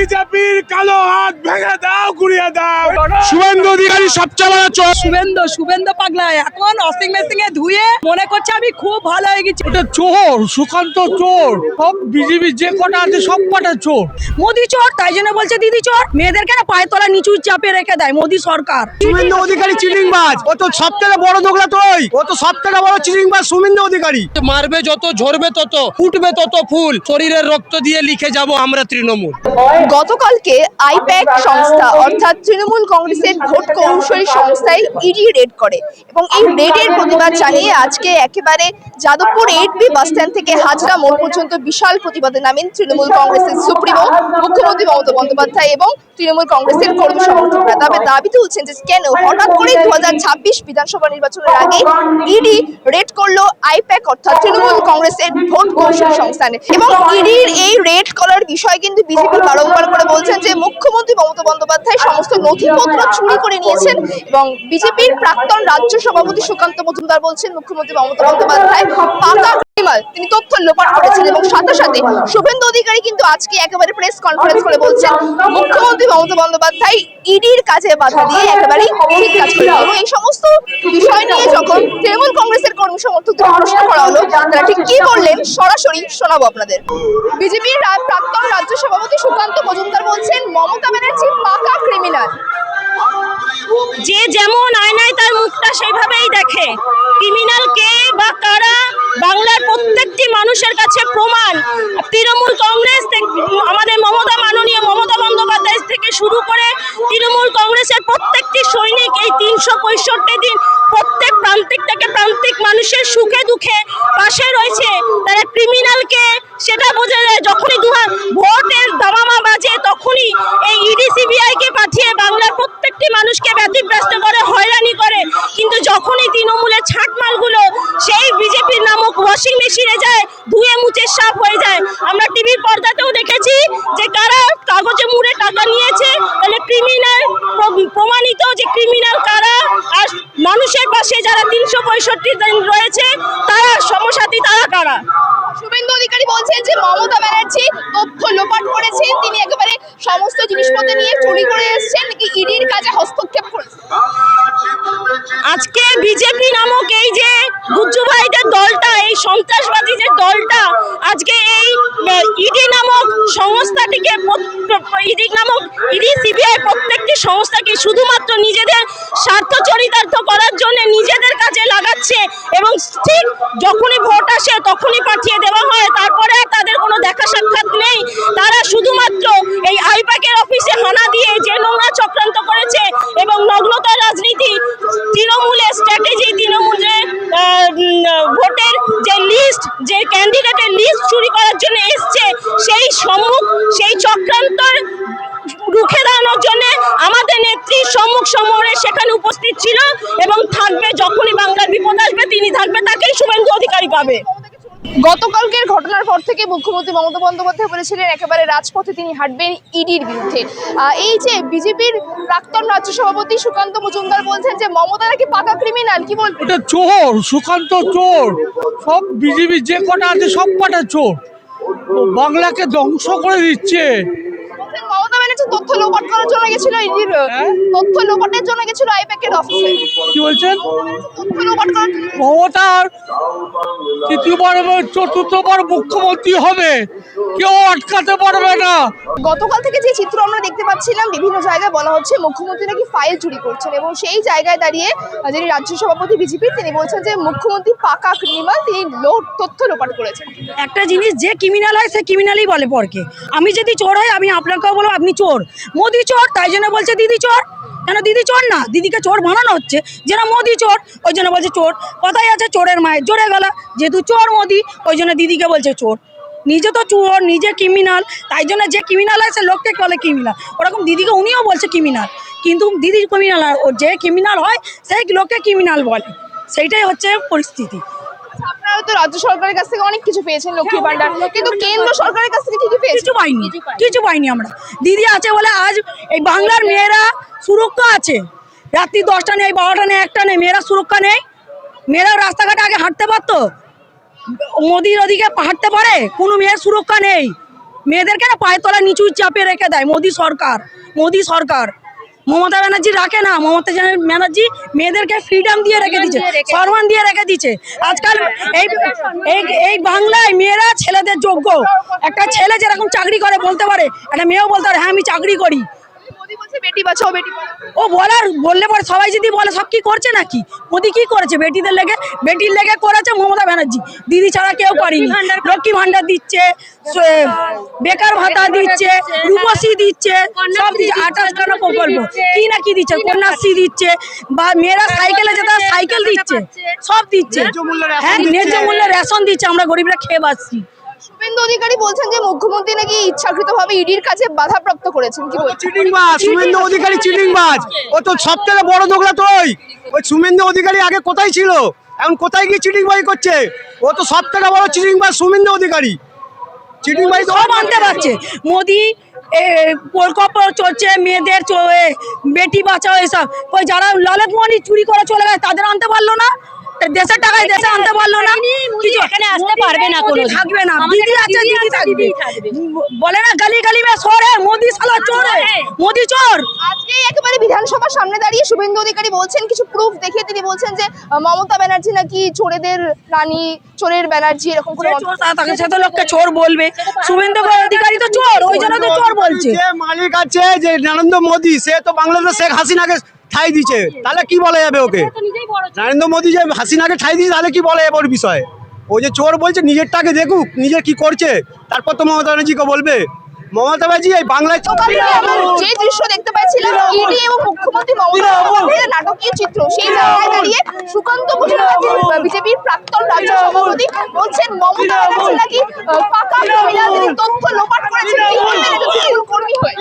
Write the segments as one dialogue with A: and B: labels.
A: বিজেপির কালো হাত ভেঙে দাও, গুড়িয়ে দাও। শুভেন্দু অধিকারী সবচেয়ে বড় চোর।
B: শুভেন্দু পাগলা এখন ওয়াশিং মেশিনে ধুয়ে মনে করছে আমি খুব ভালো হয়ে গেছি।
A: এটা চোর, সুকান্ত চোর। সব বিজেপি যে কটা আছে সব কটা চোর।
B: মোদি চোর, তাই জন্য বলছে দিদি চোর। মেয়েদেরকে না পায়ে তলা নিচু চাপে রেখে দেয় মোদি সরকার।
A: শুভেন্দু অধিকারী চিটিংবাজ, ও তো সবথেকে বড় দোগলা তুই। ও তো সবথেকে বড় চিটিংবাজ শুভেন্দু অধিকারী।
C: মারবে যত, ঝরবে তত, ফুটবে তত ফুল। শরীরের রক্ত দিয়ে লিখে যাব আমরা তৃণমূল।
D: গতকালকে আইপ্যাক সংস্থা অর্থাৎ তৃণমূল কংগ্রেসের ভোট কৌশলী সংস্থায় ইডি রেড করে এবং এই রেডের প্রতিবাদ জানিয়ে আজকে একেবারে যাদবপুর 8B বাস স্ট্যান্ড থেকে হাজরা মোড় পর্যন্ত বিশাল প্রতিবাদে নামেন তৃণমূল কংগ্রেসের সুপ্রিমো মুখ্যমন্ত্রী মমতা বন্দ্যোপাধ্যায় এবং তৃণমূল কংগ্রেসের কর্মী সমর্থকরা। তবে দাবি তুলছেন যে কেন হঠাৎ করে 2026 বিধানসভা নির্বাচনের আগে ইডি রেড করলো আইপ্যাক অর্থাৎ তৃণমূল কংগ্রেসের ভোট কৌশলী সংস্থানে। এবং ইডির এই রেড করার বিষয় কিন্তু বিজেপি বারংবার করে বলছেন যে মুখ্যমন্ত্রী মমতা বন্দ্যোপাধ্যায় সমস্ত নথিপত্র চুরি করে নিয়েছেন এবং বিজেপির প্রাক্তন রাজ্য সভাপতি সুকান্ত মজুমদার বলছেন মুখ্যমন্ত্রী মমতা বন্দ্যোপাধ্যায় পাকা ক্রিমিনাল, তিনি তথ্য লোপাট করেছেন। এবং সাথে সাথে শুভেন্দু অধিকারী কিন্তু আজকে একেবারে প্রেস কনফারেন্স করে বলছেন মুখ্যমন্ত্রী মমতা বন্দ্যোপাধ্যায় ইডির কাজে বাধা দিয়ে একেবারে ঠিক কাজ করেন। এবং এই সমস্ত বিষয় নিয়ে যখন তৃণমূল কংগ্রেসের কর্মী সমর্থকদের প্রশ্ন করা হলো তারা ঠিক কি করলেন সরাসরি শোনাবো আপনাদের। বিজেপির প্রাক্তন রাজ্য সভাপতি সুকান্ত মজুমদার বলছেন মমতা ব্যানার্জি পাকা ক্রিমিনাল।
B: যে যেমন আয়নায় তার মুখটা সেইভাবেই দেখে। ক্রিমিনাল কে বা কারা বাংলার প্রত্যেকটি মানুষের কাছে প্রমাণ। তৃণমূল কংগ্রেস আমাদের মাননীয় মমতা বন্দ্যোপাধ্যায় থেকে শুরু করে তৃণমূল কংগ্রেসের প্রত্যেকটি সৈনিক এই 365 দিন প্রত্যেক প্রান্তিক থেকে প্রান্তিক মানুষের সুখে দুঃখে পাশে রয়েছে। তারা ক্রিমিনালকে সেটা বোঝা যায় যখনই ভোটের দামামা বাজে তখনই এই ইডি সিবিআই কে পাঠিয়ে বাংলার প্রত্যেকটি মানুষকে ব্যতিব্যস্ত করে হয়রানি করে। কিন্তু যখনই তৃণমূলের ছাটমালগুলো সেই বিজেপির নামক ওয়াশিং মেশিনে যায় ধুয়ে মুছে সাফ হয়ে যায়। আমরা টিভির পর্দাতেও দেখেছি যে কারা কাগজে মুড়ে টাকা নিয়েছে, তাহলে ক্রিমিনাল প্রমাণিত যে ক্রিমিনাল কারা। আর মানুষের পাশে যারা 365 দিন রয়েছে তারা সমসাথী, তারা কারা।
D: শুভেন্দু অধিকারী বলছেন যে মমতা ব্যানার্জি তথ্য লোপাট করেছেন, তিনি একেবারে সমস্ত জিনিসপত্র নিয়ে চুরি করে এসেছেন, নাকি ইডির কাজে হস্তক্ষেপ করেছেন।
B: আজকে বিজেপি নামক এই যে গুজ্জু ভাইদের দলটা, এই সন্ত্রাসবাদী যে দলটা আজকে এই ইডি নামক সংস্থাটিকে ইডি সিবিআই প্রত্যেকটি সংস্থাকে শুধুমাত্র নিজেদের স্বার্থ চরিতার্থ করার জন্য নিজেদের কাজে লাগাচ্ছে এবং ঠিক যখনই ভোট আসে তখনই পাঠিয়ে দেওয়া হয়, তারপরে আর তাদের কোনো দেখা সাক্ষাৎ নেই। তারা শুধুমাত্র এই আইপ্যাকের অফিসে হানা দিয়ে যে নোংরা চক্রান্ত করেছে এবং নগ্নতার রাজনীতি, তৃণমূলের স্ট্র্যাটেজি, তৃণমূলের ভোটের যে লিস্ট, যে ক্যান্ডিডেটের লিস্ট চুরি করার জন্য এসছে সেই চক্রান্তর রুখে দাঁড়ানোর জন্য আমাদের নেত্রী সম্মুখ সমরে সেখানে উপস্থিত ছিল এবং থাকবে। যখনই বাংলার বিপদ আসবে তিনি থাকবে, তাকেই শুভেন্দু অধিকারী পাবে।
D: গতকালকের ঘটনার পর থেকে মুখ্যমন্ত্রী মমতা বন্দ্যোপাধ্যায় বলেছিলেন একেবারে রাজপথে তিনি হাঁটবেন ইডির বিরুদ্ধে। এই যে বিজেপির প্রাক্তন রাজ্য সভাপতি সুকান্ত মজুমদার বলছেন যে মমতা নাকি পাকা ক্রিমিনাল, কি বলবেন?
A: এটা চোর, সুকান্ত চোর। সব বিজেপি যে কটা আছে সব কটা চোর। ও বাংলাকে ধ্বংস করে দিচ্ছে।
D: মমতা ব্যানার্জি তথ্য লোপাট করার জন্য গেছিল ইডির, তথ্য লোপাটের জন্য গেছিল আইপ্যাকের অফিসে।
A: কি বলছেন?
D: তথ্য লোপাট করার
A: মমতার তৃতীয়বার এবং চতুর্থবার মুখ্যমন্ত্রী হবে, কেউ আটকাতে পারবে না।
D: গতকাল থেকে যে চিত্র আমরা দেখতে পাচ্ছিলাম বিভিন্ন জায়গায় বলা হচ্ছে মুখ্যমন্ত্রী নাকি ফাইল চুরি করছেন এবং সেই জায়গায় দাঁড়িয়ে যিনি রাজ্য সভাপতি বিজেপির তিনি বলছেন যে মুখ্যমন্ত্রী পাকা ক্রিমিনাল, তিনি তথ্য লোপাট করেছেন।
B: একটা জিনিস যে ক্রিমিনাল হয় সে ক্রিমিনালই বলে পরকে। আমি যদি চোর হয় আমি আপনাকেও বলবো আপনি চোর। মোদি চোর, তাই জন্য বলছে দিদি চোর। কেন দিদি চোর না, দিদিকে চোর বানানো হচ্ছে, যেন মোদি চোর ওই জন্য বলছে চোর। কথাই আছে চোরের মায়ের জোরে গলা, যেহেতু চোর মোদি ওই জন্য দিদিকে বলছে চোর। নিজে তো চোর, নিজে ক্রিমিনাল, তাই জন্য যে ক্রিমিনাল হয় সে লোককে বলে ক্রিমিনাল। ওরকম দিদিকে উনিও বলছে ক্রিমিনাল, কিন্তু দিদির ক্রিমিনাল আর যে ক্রিমিনাল হয় সেই লোককে ক্রিমিনাল বলে। সেইটাই হচ্ছে পরিস্থিতি।
D: আপনারা তো রাজ্য সরকারের কাছ থেকে অনেক কিছু পেয়েছেন, লক্ষ্মী ভান্ডার, কিন্তু কেন্দ্র সরকারের কাছ থেকে কি পেয়েছেন?
B: কিছু পাইনি আমরা। দিদি আছে বলে আজ এই বাংলার মেয়েরা সুরক্ষা আছে। রাত্রি 10টা নেই, 12টা নেই, 1টা নেই, মেয়েরা সুরক্ষা নেই। মেয়েরা রাস্তাঘাটে আগে হাঁটতে পারতো, মোদির ওদিকে হাঁটতে পারে, কোনো মেয়ের সুরক্ষা নেই। মেয়েদেরকে না পায়ের তলা নিচু চাপে রেখে দেয় মোদি সরকার। মমতা ব্যানার্জি রাখে না, মমতা ব্যানার্জি মেয়েদেরকে ফ্রিডম দিয়ে রেখে দিচ্ছে, সম্মান দিয়ে রেখে দিচ্ছে। আজকাল এই বাংলায় মেয়েরা ছেলেদের যোগ্য। একটা ছেলে যেরকম চাকরি করে বলতে পারে, একটা মেয়েও বলতে পারে হ্যাঁ আমি চাকরি করি।
D: মোদি বলছে বেটি বাঁচাও বেটি পড়াও।
B: ও বললে পরে সবাই যদি বলে সব কি করছে নাকি? মোদি কি করেছে? বেটির লেগে করেছে মমতা ব্যানার্জি, দিদি ছাড়া কেউ করেনি। লক্ষ্মী ভান্ডার দিচ্ছে, বেকার ভাতা দিচ্ছে, রূপশ্রী দিচ্ছে, সব দিচ্ছে। 28খানা প্রকল্প কি না কি দিচ্ছে, কন্যাশ্রী দিচ্ছে, বা মেয়েরা সাইকেলে যেতে সাইকেল দিচ্ছে, সব দিচ্ছে। হ্যাঁ, ন্যায্য মূল্যে রেশন দিচ্ছে, আমরা গরিবরা খেয়ে বাঁচছি।
D: শুভেন্দু অধিকারী বলছেন যে মুখ্যমন্ত্রী নাকি ইচ্ছাকৃতভাবে ইডির কাছে বাধাপ্রাপ্ত করেছেন, কি বলছেন?
C: চিটিংবাজ শুভেন্দু অধিকারী, চিটিংবাজ। ও তো সব থেকে বড় দোগলা। তো ওই শুভেন্দু অধিকারী আগে কোথায় ছিল, এখন কোথায় গিয়ে চিটিংবাজি করছে? ও তো সব থেকে বড় চিটিংবাজ শুভেন্দু অধিকারী। চিটিংবাজি
B: সব আনতে পারছে মোদি। প্রকল্প চলছে মেয়েদের, বেটি বাঁচাও, এসব। ওই যারা ললিত মনি চুরি করে চলে গেছে তাদের আনতে পারলো না, দেশের টাকায় দেশে আনতে পারলো না। কিছু এখানে আসতে পারবে না, কোনো থাকবে না। দিদি আছে, দিদি থাকবে। বলে না গালি গালি মে সরে, মোদি সালা চোর, মোদি চোর।
D: আজকেই একেবারে বিধানসভার সামনে দাঁড়িয়ে শুভেন্দু অধিকারী বলছেন, কিছু প্রুফ দেখিয়ে তিনি বলছেন যে মমতা ব্যানার্জি নাকি চোরেদের রানী, চোরের ব্যানার্জি, এরকম করে
B: তাকে সে তো লোককে চোর বলবে। শুভেন্দু অধিকারী তো চোর, ওই জন্য তো চোর বলছে।
C: যে মালিক আছে যে নরেন্দ্র মোদি, সে তো বাংলাদেশ শেখ হাসিনাকে ঠাই দিচ্ছে, তাহলে কি বলা যাবে ওকে? নরেন্দ্র মোদি যে হাসিনাকে ঠাই দিচ্ছে, তাহলে কি বলা যাবে ওর বিষয়ে? ও যে চোর বলছে, নিজেরটাকে দেখুক, নিজের কি করছে, তারপর তো মমতা ব্যানার্জিকে বলবে। মমতা ব্যানার্জি এই বাংলায়
D: যে দৃশ্য দেখতে পাচ্ছিলাম ইডি এবং মুখ্যমন্ত্রী মমতা বন্দ্যোপাধ্যায়ের নাটকীয় চিত্র, সেই জায়গায় দাঁড়িয়ে সুকান্ত মজুমদার বিজেপির প্রাক্তন রাজ্য সভাপতি বলছেন মমতা ব্যানার্জি নাকি পাকা ক্রিমিনাল, তিনি তথ্য লোপাট করেছেন। কি বলবেন একজন তৃণমূল কর্মী হয়ে?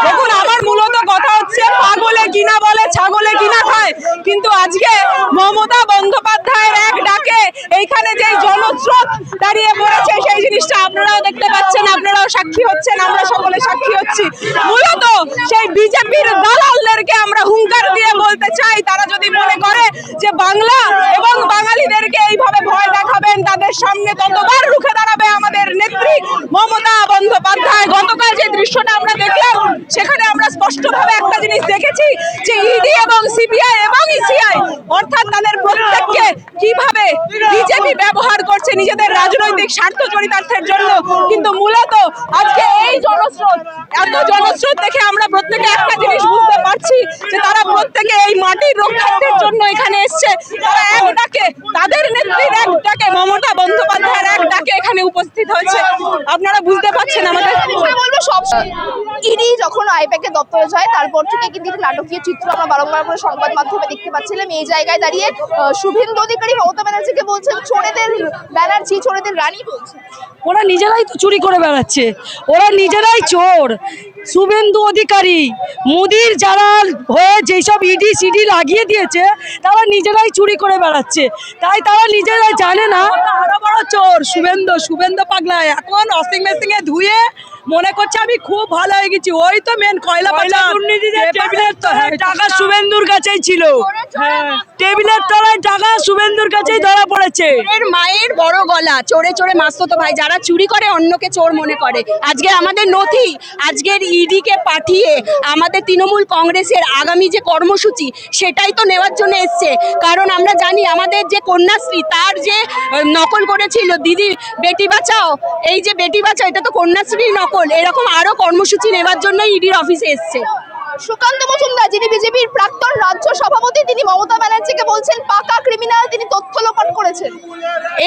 B: দেখুন, আমার মূলত কথা হচ্ছে পাগলে কিনা বলে ছাগলে কিনা খায়, কিন্তু আজকে মমতা বন্দ্যোপাধ্যায়ের এক ডাকে এইখানে যে জনস্রোত দাঁড়িয়ে পড়েছে, সেই জিনিসটা আপনারাও দেখতে পাচ্ছেন, আপনারাও সাক্ষী হচ্ছেন, আমরা সকলে সাক্ষী হচ্ছি। মূলত সেই বিজেপির দালালদেরকে আমরা হুঙ্কার দিয়ে বলতে চাই, তারা যদি মনে করে যে বাংলা এবং বাঙালিদেরকে এইভাবে ভয় দেখাবেন, তাদের সামনে ততবার রুখে দাঁড়াবে আমাদের নেত্রী মমতা বন্দ্যোপাধ্যায়। গতকাল যে দৃশ্যটা আমরা দেখলাম, সেখানে আমরা স্পষ্টভাবে একটা জিনিস দেখেছি যে ইডি এবং সিবিআই এবং ইসিআই অর্থাৎ তাদের প্রত্যেককে কিভাবে বিজেপি ব্যবহার করছে নিজেদের রাজনৈতিক স্বার্থ চরিতার্থের জন্য। কিন্তু মূলত আজকে এই জনস্রোত, এত জনস্রোত দেখে আমরা প্রত্যেকে একটা জিনিস বুঝতে পারছি যে তারা প্রত্যেকে এই মাটির রক্ষার্থের জন্য এখানে এসছে। তারা এক ডাকে, তাদের নেত্রীর এক ডাকে, মমতা বন্দ্যোপাধ্যায়ের এক ডাকে এখানে উপস্থিত হয়েছে। আপনারা বুঝতে পারছেন আমাদের।
D: বলবো সব ইডি যখন আইপ্যাকের দপ্তরে যায়, তারপর থেকে কিন্তু একটা নাটকীয় চিত্র আমরা বারংবার করে সংবাদ মাধ্যমে দেখতে পাচ্ছিলাম। এই জায়গায় দাঁড়িয়ে শুভেন্দু অধিকারী মমতা ব্যানার্জিকে বলছেন চোরেদের ব্যানার্জি, চোরেদের রানী বলছে।
B: ওরা নিজেরাই তো চুরি করে বেড়াচ্ছে, ওরা নিজেরাই চোর। শুভেন্দু অধিকারী মোদির যারা হয়ে যেসব ইডি সিডি লাগিয়ে দিয়েছে, তারা নিজেরাই চুরি করে বেড়াচ্ছে। তাই তারা নিজেরাই জানে না আরো বড় চোর শুভেন্দু পাগলা। এখন ওয়াশিং মেশিনে ধুয়ে মনে করছে আমি খুব ভালো হয়ে গেছি। ওই তো মেন কয়লা টেবিলের টাকা শুভেন্দুর কাছেই ছিল, টেবিলের তলায় টাকা শুভেন্দুর কাছেই ধরা পড়েছে।
E: মায়ের বড় গলা, চোরে চোরে মাসতো ভাই, যারা চুরি করে অন্যকে চোর মনে করে। আজকে আমাদের নথি, আজকের ইডিকে পাঠিয়ে আমাদের তৃণমূল কংগ্রেসের আগামী যে কর্মসূচি, সেটাই তো নেওয়ার জন্য এসছে। কারণ আমরা জানি আমাদের যে কন্যাশ্রী, তার যে নকল করেছিল দিদি বেটি বাঁচাও, এই যে বেটি বাঁচাও, এটা তো কন্যাশ্রীর নকল। এরকম আরো কর্মসূচি নেওয়ার জন্য ইডির অফিসে এসছে।
D: সুকান্ত মজুমদার, যিনি বিজেপির প্রাক্তন রাজ্য সভাপতি, তিনি মমতা ব্যানার্জিকে বলছেন পাকা ক্রিমিনাল, তিনি তথ্য লোপাট করেছেন।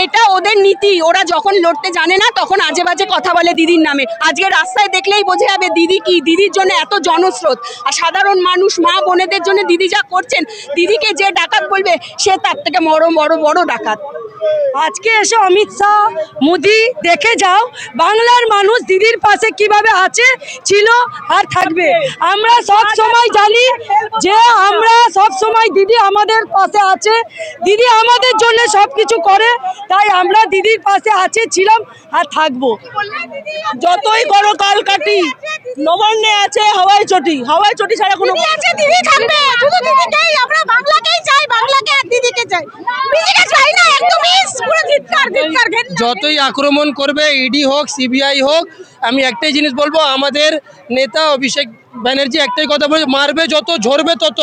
E: এটা ওদের নীতি। ওরা যখন লড়তে জানে না, তখন আজে বাজে কথা বলে দিদির নামে। আজকে রাস্তায় দেখলেই বোঝা যাবে দিদি কি। দিদির জন্য এত জনস্রোত, আর সাধারণ মানুষ মা বোনেদের জন্য দিদি যা করছেন, দিদিকে যে ডাকাত বলবে, সে তার থেকে বড় বড় বড় ডাকাত।
B: আজকে এসে অমিত শাহ, মোদি দেখে যাও বাংলার মানুষ দিদির পাশে কিভাবে আছে, ছিল আর থাকবে। আমরা সব সময় জানি যে আমরা সব সময় দিদি আমাদের পাশে আছে, দিদি আমাদের জন্য সব কিছু করে, তাই আমরা দিদির পাশে আছি, ছিলাম আর থাকবো। যতই বড় কাল কাটি, নবান্নে আছে হাওয়াই চটি ছাড়া কোনো
E: আছে, দিদি থাকবে। শুধু দিদিকেই আমরা বাংলাকেই চাই, বাংলাকে আর দিদিকে চাই, দিদিকে চাই না। একদমই পুরো ধিক্কার।
C: যতই আক্রমণ করবে, ইডি হোক সিবিআই হোক,
F: আমি একটাই জিনিস বলবো, আমাদের নেতা অভিষেক ব্যানার্জি একটাই কথা বলে, মারবে যত, ঝরবে তত,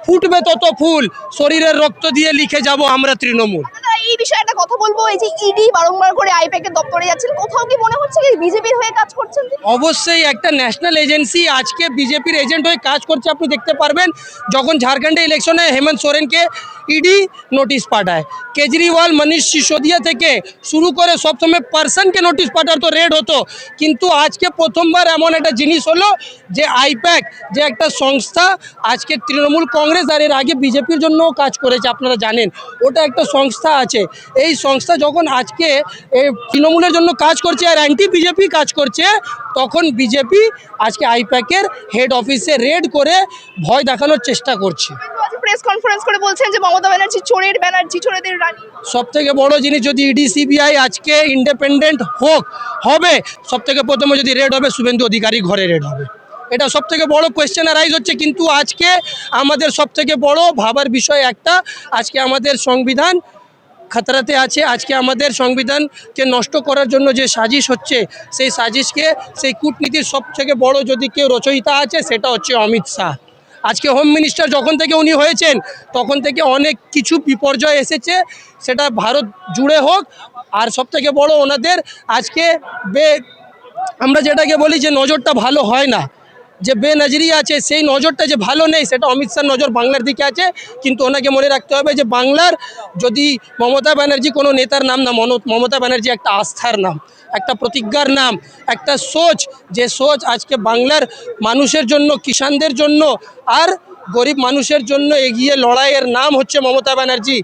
F: ফুটবে তত ফুল, শরীরের রক্ত দিয়ে লিখে যাব আমরা তৃণমূল।
D: দাদা, এই বিষয়ে একটা কথা বলবো, এই যে ইডি বারংবার করে আইপ্যাক এর দপ্তরে যাচ্ছেন, কোথাও কি মনে হচ্ছে যে বিজেপির হয়ে কাজ করছেন তিনি?
F: অবশ্যই একটা ন্যাশনাল এজেন্সি আজকে বিজেপির এজেন্ট হয়ে কাজ করছে। আপনি দেখতে পারবেন যখন ঝাড়খণ্ডে ইলেকশনে হেমন্ত সোরেনকে ইডি নোটিশ পাঠায়, কেজরিওয়াল মনীষ সিসোদিয়া থেকে শুরু করে সবসময় পার্সনকে নোটিশ পাঠাতো, রেড হতো। কিন্তু আজকে প্রথমবার এমন একটা জিনিস হলো যে আইপ্যাক যে একটা সংস্থা, আজকে তৃণমূল কংগ্রেস আর এর আগে বিজেপির জন্যও কাজ করেছে, আপনারা জানেন ওটা একটা সংস্থা আছে। এই সংস্থা যখন আজকে এই তৃণমূলের জন্য কাজ করছে আর অ্যান্টি বিজেপি কাজ করছে, তখন বিজেপি আজকে আইপ্যাকের হেড অফিসে রেড করে ভয় দেখানোর চেষ্টা করছে।
D: প্রেস কনফারেন্স করে বলছেন যে মমতা ব্যানার্জি চোরের ব্যানার্জি, চোরেদের রানী।
F: সবথেকে বড় জিনিস, যদি ইডি সিবিআই আজকে ইন্ডিপেন্ডেন্ট হবে, সবথেকে প্রথমে যদি রেড হবে শুভেন্দু অধিকারী ঘরে রেড হবে, এটা সবথেকে বড় কোয়েশ্চেন রাইজ হচ্ছে। কিন্তু আজকে আমাদের সবথেকে বড় ভাবার বিষয় একটা, আজকে আমাদের সংবিধান খাতরাতে আছে। আজকে আমাদের সংবিধানকে নষ্ট করার জন্য যে সাজিশ হচ্ছে, সেই সাজিশকে, সেই কূটনীতির সবথেকে বড় যদি কেউ রচয়িতা আছে সেটা হচ্ছে অমিত শাহ। আজকে হোম মিনিস্টার যখন থেকে উনি হয়েছেন তখন থেকে অনেক কিছু বিপর্যয় এসেছে, সেটা ভারত জুড়ে হোক। আর সবথেকে বড় ওনাদের আজকে আমরা যেটাকে বলি যে নজরটা ভালো হয় না, যে বেনজরি আছে, সেই নজরটা যে ভালো নেই, সেটা অমিত শাহর নজর বাংলার দিকে আছে। কিন্তু ওনাকে মনে রাখতে হবে যে বাংলার যদি মমতা ব্যানার্জি কোনো নেতার নাম না, মমতা ব্যানার্জি একটা আস্থার নাম, একটা প্রতিজ্ঞার নাম, একটা সোচ, যে সোচ আজকে বাংলার মানুষের জন্য, কিষাণদের জন্য আর গরিব মানুষের জন্য এগিয়ে লড়াইয়ের নাম হচ্ছে মমতা ব্যানার্জি।